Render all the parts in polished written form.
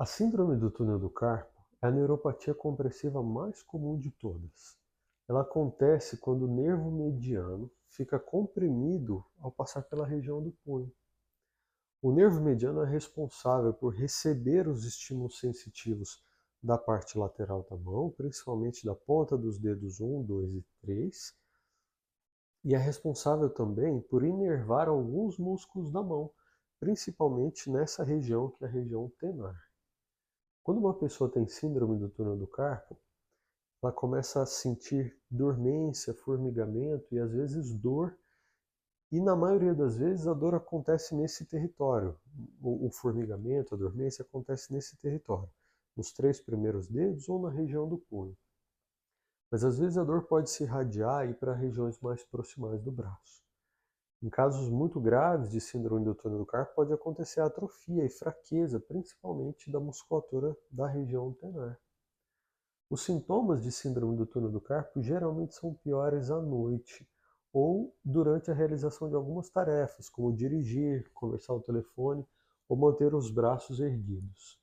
A síndrome do túnel do carpo é a neuropatia compressiva mais comum de todas. Ela acontece quando o nervo mediano fica comprimido ao passar pela região do punho. O nervo mediano é responsável por receber os estímulos sensitivos da parte lateral da mão, principalmente da ponta dos dedos 1, 2 e 3, e é responsável também por inervar alguns músculos da mão, principalmente nessa região que é a região tenar. Quando uma pessoa tem síndrome do túnel do carpo, ela começa a sentir dormência, formigamento e às vezes dor. E na maioria das vezes a dor acontece nesse território. O formigamento, a dormência acontece nesse território, nos 3 primeiros dedos ou na região do punho. Mas às vezes a dor pode se irradiar e ir para regiões mais proximais do braço. Em casos muito graves de síndrome do túnel do carpo, pode acontecer atrofia e fraqueza, principalmente da musculatura da região tenar. Os sintomas de síndrome do túnel do carpo geralmente são piores à noite ou durante a realização de algumas tarefas, como dirigir, conversar ao telefone ou manter os braços erguidos.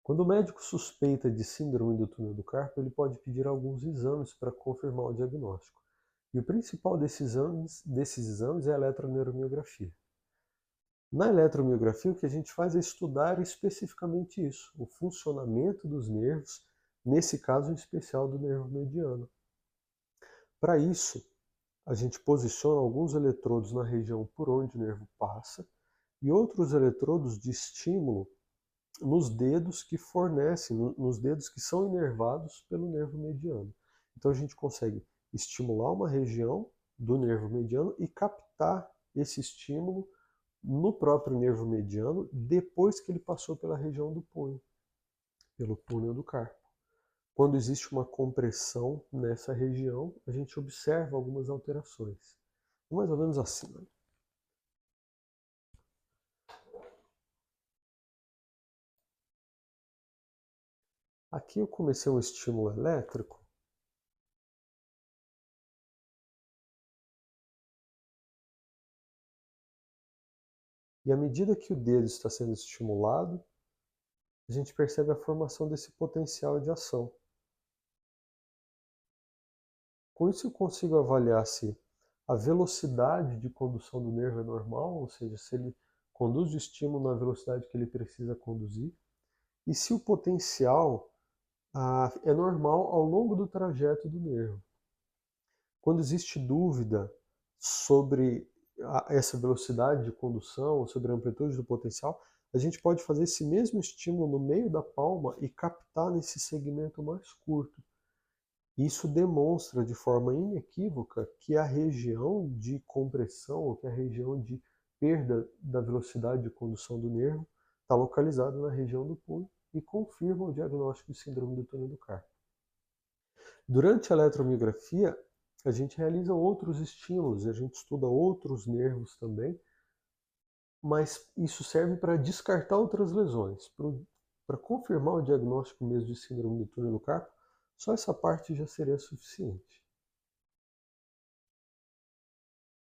Quando o médico suspeita de síndrome do túnel do carpo, ele pode pedir alguns exames para confirmar o diagnóstico. E o principal desses exames é a eletroneuromiografia. Na eletromiografia, o que a gente faz é estudar especificamente isso, o funcionamento dos nervos, nesse caso em especial do nervo mediano. Para isso, a gente posiciona alguns eletrodos na região por onde o nervo passa e outros eletrodos de estímulo nos dedos que fornecem, nos dedos que são inervados pelo nervo mediano. Então a gente consegue estimular uma região do nervo mediano e captar esse estímulo no próprio nervo mediano depois que ele passou pela região do punho, pelo túnel do carpo. Quando existe uma compressão nessa região, a gente observa algumas alterações. Mais ou menos assim. Né? Aqui eu comecei um estímulo elétrico. E à medida que o dedo está sendo estimulado, a gente percebe a formação desse potencial de ação. Com isso eu consigo avaliar se a velocidade de condução do nervo é normal, ou seja, se ele conduz o estímulo na velocidade que ele precisa conduzir, e se o potencial é normal ao longo do trajeto do nervo. Quando existe dúvida sobre essa velocidade de condução, sobre a amplitude do potencial, a gente pode fazer esse mesmo estímulo no meio da palma e captar nesse segmento mais curto. Isso demonstra de forma inequívoca que a região de compressão, ou que a região de perda da velocidade de condução do nervo, está localizada na região do punho e confirma o diagnóstico de síndrome do túnel do carpo. Durante a eletromiografia, a gente realiza outros estímulos, a gente estuda outros nervos também, mas isso serve para descartar outras lesões. Para confirmar o diagnóstico mesmo de síndrome do túnel do carpo, só essa parte já seria suficiente.